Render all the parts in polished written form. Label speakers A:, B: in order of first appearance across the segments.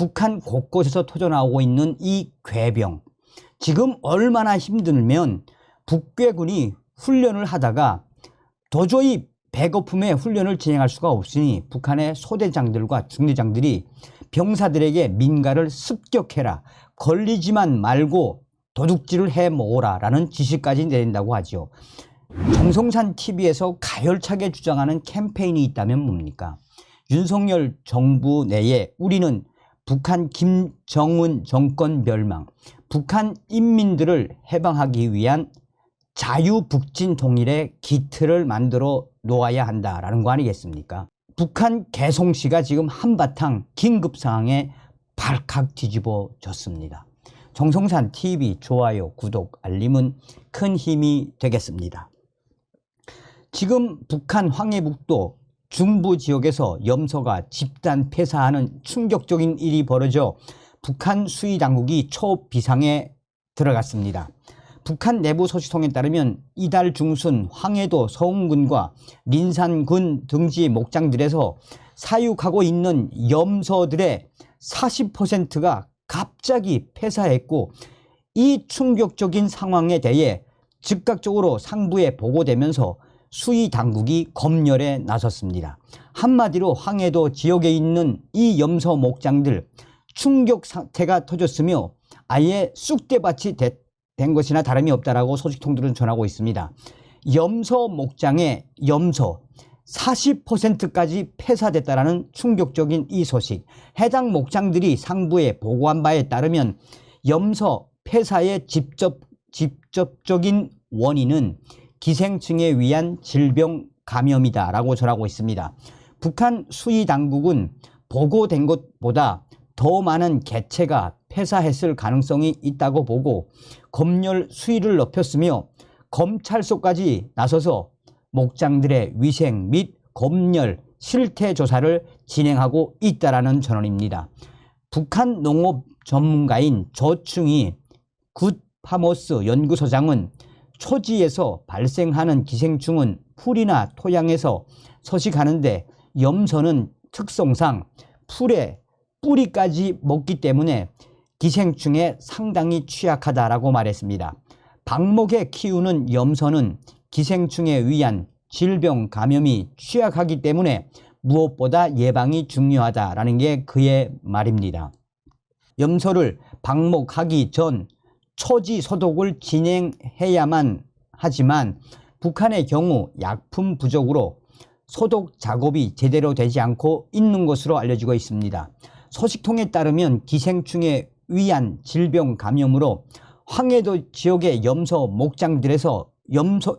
A: 북한 곳곳에서 터져나오고 있는 이 괴병, 지금 얼마나 힘들면 북괴군이 훈련을 하다가 도저히 배고픔에 훈련을 진행할 수가 없으니 북한의 소대장들과 중대장들이 병사들에게 민가를 습격해라, 걸리지만 말고 도둑질을 해 먹어라 라는 지시까지 내린다고 하죠. 정성산 TV에서 가열차게 주장하는 캠페인이 있다면 뭡니까? 윤석열 정부 내에 우리는 북한 김정은 정권 멸망, 북한 인민들을 해방하기 위한 자유북진 통일의 기틀을 만들어 놓아야 한다라는 거 아니겠습니까? 북한 개송시가 지금 한바탕 긴급 상황에 발칵 뒤집어졌습니다. 정성산 TV 좋아요, 구독, 알림은 큰 힘이 되겠습니다. 지금 북한 황해북도 중부 지역에서 염소가 집단 폐사하는 충격적인 일이 벌어져 북한 수의 당국이 초비상에 들어갔습니다. 북한 내부 소식통에 따르면 이달 중순 황해도 서운군과 린산군 등지 목장들에서 사육하고 있는 염소들의 40%가 갑자기 폐사했고, 이 충격적인 상황에 대해 즉각적으로 상부에 보고되면서 수의 당국이 검열에 나섰습니다. 한마디로 황해도 지역에 있는 이 염소 목장들 충격 사태가 터졌으며 아예 쑥대밭이 된 것이나 다름이 없다라고 소식통들은 전하고 있습니다. 염소 목장의 염소 40%까지 폐사됐다라는 충격적인 이 소식, 해당 목장들이 상부에 보고한 바에 따르면 염소 폐사의 직접적인 원인은 기생충에 의한 질병 감염이다 라고 전하고 있습니다. 북한 수의 당국은 보고된 것보다 더 많은 개체가 폐사했을 가능성이 있다고 보고 검열 수위를 높였으며 검찰소까지 나서서 목장들의 위생 및 검열 실태 조사를 진행하고 있다라는 전언입니다. 북한 농업 전문가인 조충희 굿파머스 연구소장은 초지에서 발생하는 기생충은 풀이나 토양에서 서식하는데 염소는 특성상 풀의 뿌리까지 먹기 때문에 기생충에 상당히 취약하다라고 말했습니다. 방목에 키우는 염소는 기생충에 의한 질병 감염이 취약하기 때문에 무엇보다 예방이 중요하다라는 게 그의 말입니다. 염소를 방목하기 전 초지 소독을 진행해야만 하지만 북한의 경우 약품 부족으로 소독 작업이 제대로 되지 않고 있는 것으로 알려지고 있습니다. 소식통에 따르면 기생충에 의한 질병 감염으로 황해도 지역의 염소 목장들에서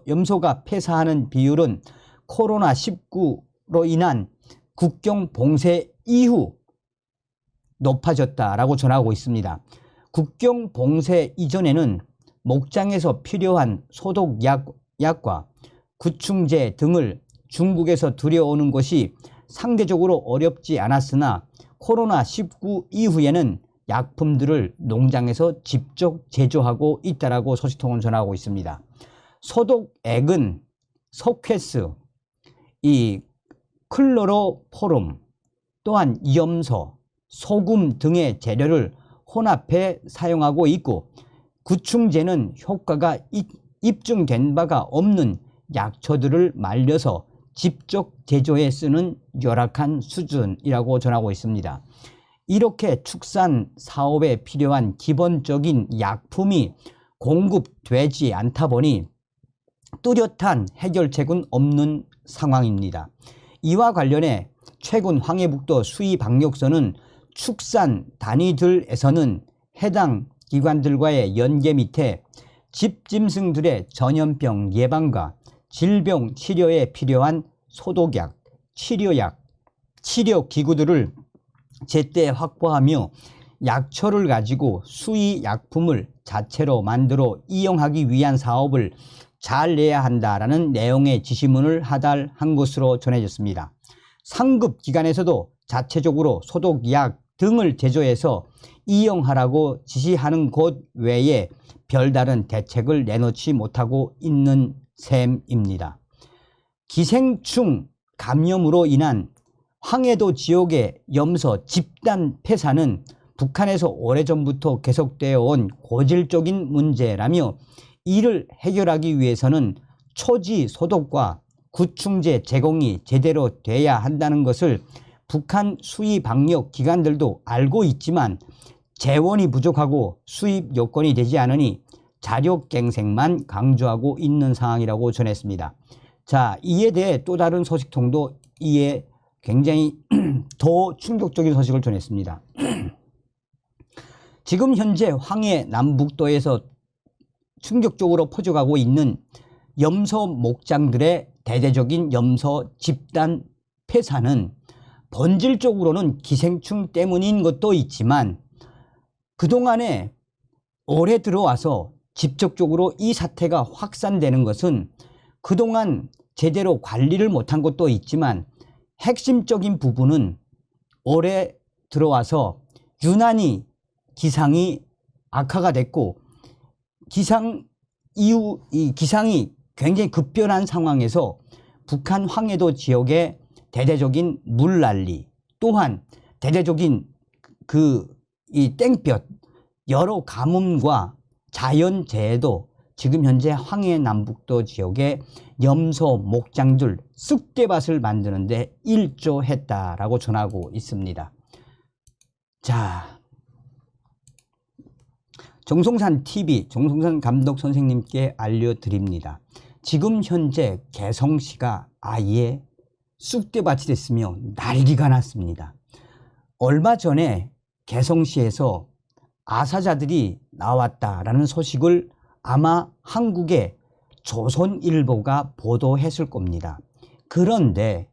A: 염소가 폐사하는 비율은 코로나19로 인한 국경 봉쇄 이후 높아졌다라고 전하고 있습니다. 국경 봉쇄 이전에는 목장에서 필요한 소독약과 구충제 등을 중국에서 들여오는 것이 상대적으로 어렵지 않았으나 코로나19 이후에는 약품들을 농장에서 직접 제조하고 있다라고 소식통은 전하고 있습니다. 소독액은 석회스, 이 클로로포름, 또한 염소, 소금 등의 재료를 혼합해 사용하고 있고, 구충제는 효과가 입증된 바가 없는 약초들을 말려서 직접 제조해 쓰는 열악한 수준이라고 전하고 있습니다. 이렇게 축산 사업에 필요한 기본적인 약품이 공급되지 않다 보니 뚜렷한 해결책은 없는 상황입니다. 이와 관련해 최근 황해북도 수의방역소는 축산 단위들에서는 해당 기관들과의 연계 밑에 집짐승들의 전염병 예방과 질병 치료에 필요한 소독약, 치료약, 치료기구들을 제때 확보하며 약초를 가지고 수의 약품을 자체로 만들어 이용하기 위한 사업을 잘 내야 한다라는 내용의 지시문을 하달한 것으로 전해졌습니다. 상급 기관에서도 자체적으로 소독약 등을 제조해서 이용하라고 지시하는 곳 외에 별다른 대책을 내놓지 못하고 있는 셈입니다. 기생충 감염으로 인한 황해도 지역의 염소 집단 폐사는 북한에서 오래전부터 계속되어 온 고질적인 문제라며 이를 해결하기 위해서는 초지 소독과 구충제 제공이 제대로 돼야 한다는 것을 북한 수의 방역 기관들도 알고 있지만 재원이 부족하고 수입 요건이 되지 않으니 자력갱생만 강조하고 있는 상황이라고 전했습니다. 자, 이에 대해 또 다른 소식통도 이에 굉장히 더 충격적인 소식을 전했습니다. 지금 현재 황해 남북도에서 충격적으로 퍼져가고 있는 염소 목장들의 대대적인 염소 집단 폐사는 본질적으로는 기생충 때문인 것도 있지만 그동안에 올해 들어와서 직접적으로 이 사태가 확산되는 것은 그동안 제대로 관리를 못한 것도 있지만 핵심적인 부분은 올해 들어와서 유난히 기상이 악화가 됐고 이 기상이 굉장히 급변한 상황에서 북한 황해도 지역의 대대적인 물난리 또한 대대적인 이 땡볕 여러 가뭄과 자연재해도 지금 현재 황해 남북도 지역의 염소 목장들 쑥대밭을 만드는데 일조했다라고 전하고 있습니다. 자, 정성산 TV 정성산 감독 선생님께 알려드립니다. 지금 현재 개성시가 아예 쑥대밭이 됐으며 난리가 났습니다. 얼마 전에 개성시에서 아사자들이 나왔다라는 소식을 아마 한국의 조선일보가 보도했을 겁니다. 그런데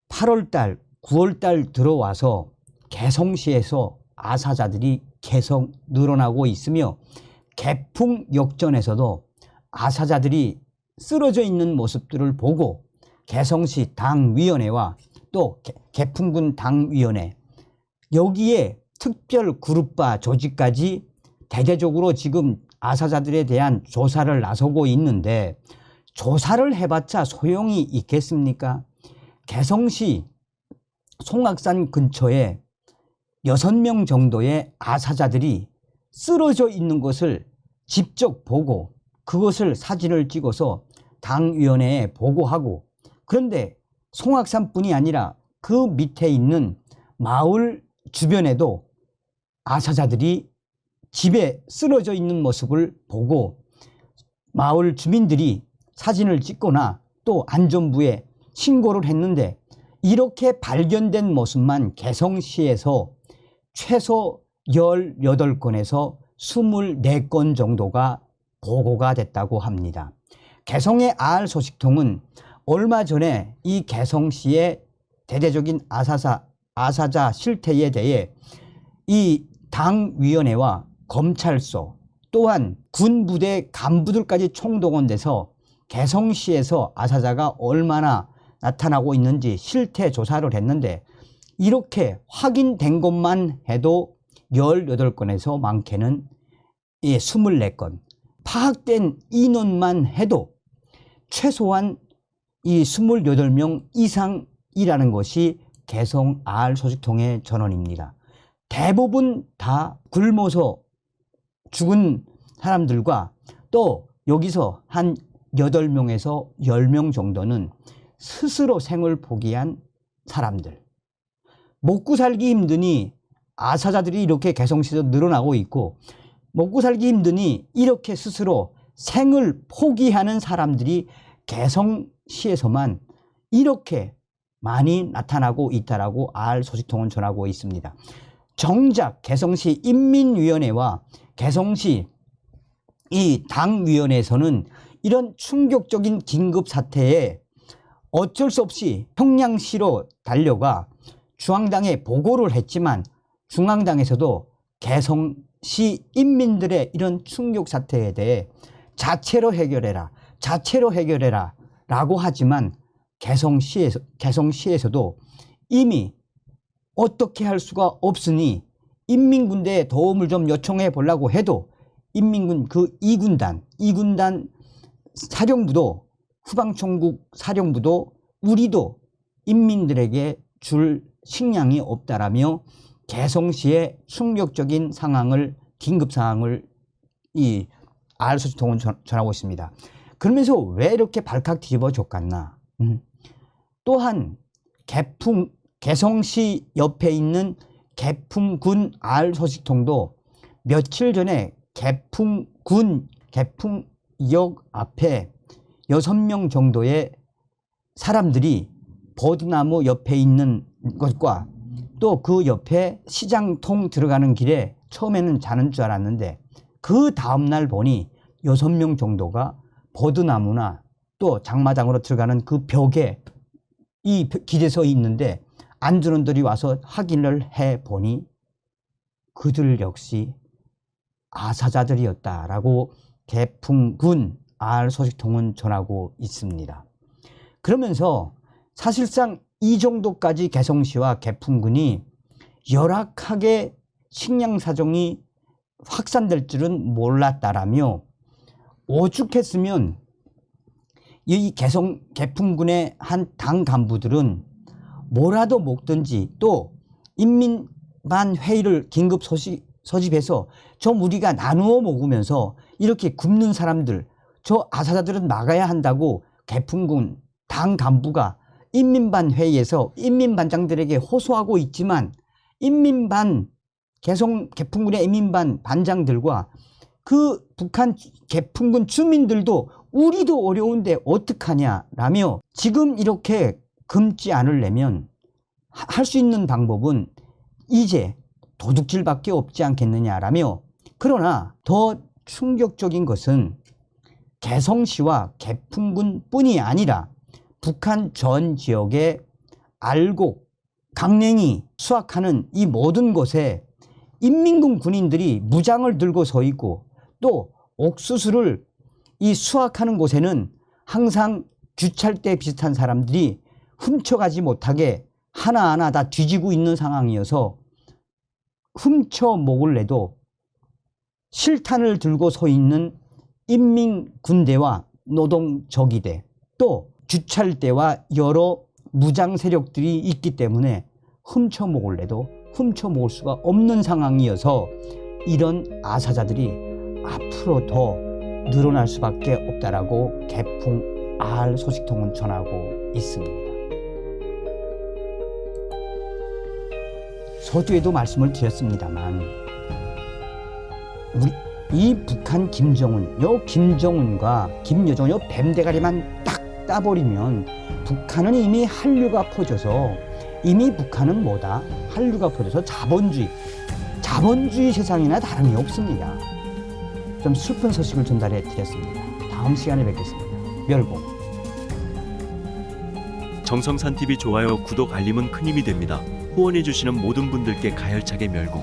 A: 8월달, 9월달 들어와서 개성시에서 아사자들이 계속 늘어나고 있으며 개풍역전에서도 아사자들이 쓰러져 있는 모습들을 보고 개성시 당위원회와 또 개풍군 당위원회 여기에 특별 그룹화 조직까지 대대적으로 지금 아사자들에 대한 조사를 나서고 있는데 조사를 해봤자 소용이 있겠습니까? 개성시 송악산 근처에 6명 정도의 아사자들이 쓰러져 있는 것을 직접 보고 그것을 사진을 찍어서 당위원회에 보고하고 그런데 송악산뿐이 아니라 그 밑에 있는 마을 주변에도 아사자들이 집에 쓰러져 있는 모습을 보고 마을 주민들이 사진을 찍거나 또 안전부에 신고를 했는데 이렇게 발견된 모습만 개성시에서 최소 18건에서 24건 정도가 보고가 됐다고 합니다. 개성의 알 소식통은 얼마 전에 이 개성시의 대대적인 아사자 실태에 대해 이 당위원회와 검찰소 또한 군부대 간부들까지 총동원돼서 개성시에서 아사자가 얼마나 나타나고 있는지 실태 조사를 했는데 이렇게 확인된 것만 해도 18건에서 많게는 24건 파악된 인원만 해도 최소한 이 28명 이상이라는 것이 개성 알 소식통의 전원입니다. 대부분 다 굶어서 죽은 사람들과 또 여기서 한 8명에서 10명 정도는 스스로 생을 포기한 사람들. 먹고 살기 힘드니 아사자들이 이렇게 개성시에서 늘어나고 있고 먹고 살기 힘드니 이렇게 스스로 생을 포기하는 사람들이 개성시에서만 이렇게 많이 나타나고 있다라고 알 소식통은 전하고 있습니다. 정작 개성시 인민위원회와 개성시 이 당위원회에서는 이런 충격적인 긴급 사태에 어쩔 수 없이 평양시로 달려가 중앙당에 보고를 했지만 중앙당에서도 개성시 인민들의 이런 충격 사태에 대해 자체로 해결해라 라고 하지만 개성시에서도 이미 어떻게 할 수가 없으니 인민군대의 도움을 좀 요청해 보려고 해도 인민군 그 2군단 사령부도 후방총국 사령부도 우리도 인민들에게 줄 식량이 없다라며 개성시의 충격적인 상황을 긴급 상황을 이 알소식통은 전하고 있습니다. 그러면서 왜 이렇게 발칵 뒤집어 줬겠나? 또한 개성시 옆에 있는 개풍군 알소식통도 며칠 전에 개풍역 앞에 6명 정도의 사람들이 버드나무 옆에 있는 것과 또 그 옆에 시장통 들어가는 길에 처음에는 자는 줄 알았는데 그 다음날 보니 6명 정도가 버드나무나 또 장마당으로 들어가는 그 벽에 이 길에 서 있는데 안전원들이 와서 확인을 해보니 그들 역시 아사자들이었다라고 개풍군 알소식통은 전하고 있습니다. 그러면서 사실상 이 정도까지 개성시와 개풍군이 열악하게 식량 사정이 확산될 줄은 몰랐다라며 오죽했으면 이 개풍군의 한 당 간부들은 뭐라도 먹든지 또 인민반 회의를 긴급 소집해서 저 우리가 나누어 먹으면서 이렇게 굶는 사람들 저 아사자들은 막아야 한다고 개풍군 당 간부가 인민반 회의에서 인민반장들에게 호소하고 있지만 개풍군의 인민반 반장들과 그 북한 개풍군 주민들도 우리도 어려운데 어떡하냐라며 지금 이렇게 굶지 않으려면 할 수 있는 방법은 이제 도둑질밖에 없지 않겠느냐라며 그러나 더 충격적인 것은 개성시와 개풍군뿐이 아니라 북한 전 지역의 알곡, 강냉이 수확하는 이 모든 곳에 인민군 군인들이 무장을 들고 서 있고 또 옥수수를 이 수확하는 곳에는 항상 주찰대 비슷한 사람들이 훔쳐가지 못하게 하나하나 다 뒤지고 있는 상황이어서 훔쳐 먹을래도 실탄을 들고 서 있는 인민군대와 노동저기대 또 주찰대와 여러 무장 세력들이 있기 때문에 훔쳐 먹을래도 훔쳐 먹을 수가 없는 상황이어서 이런 아사자들이 앞으로 더 늘어날 수밖에 없다라고 개풍 알소식통은 전하고 있습니다. 서두에도 말씀을 드렸습니다만 이 북한 김정은과 김여정 요 뱀대가리만 딱 따버리면 북한은 이미 한류가 퍼져서 이미 북한은 뭐다? 한류가 퍼져서 자본주의 세상이나 다름이 없습니다. 좀 슬픈 소식을 전달해 드렸습니다. 다음 시간에 뵙겠습니다. 멸공.
B: 정성산TV 좋아요, 구독, 알림은 큰 힘이 됩니다. 후원해 주시는 모든 분들께 가열차게 멸공.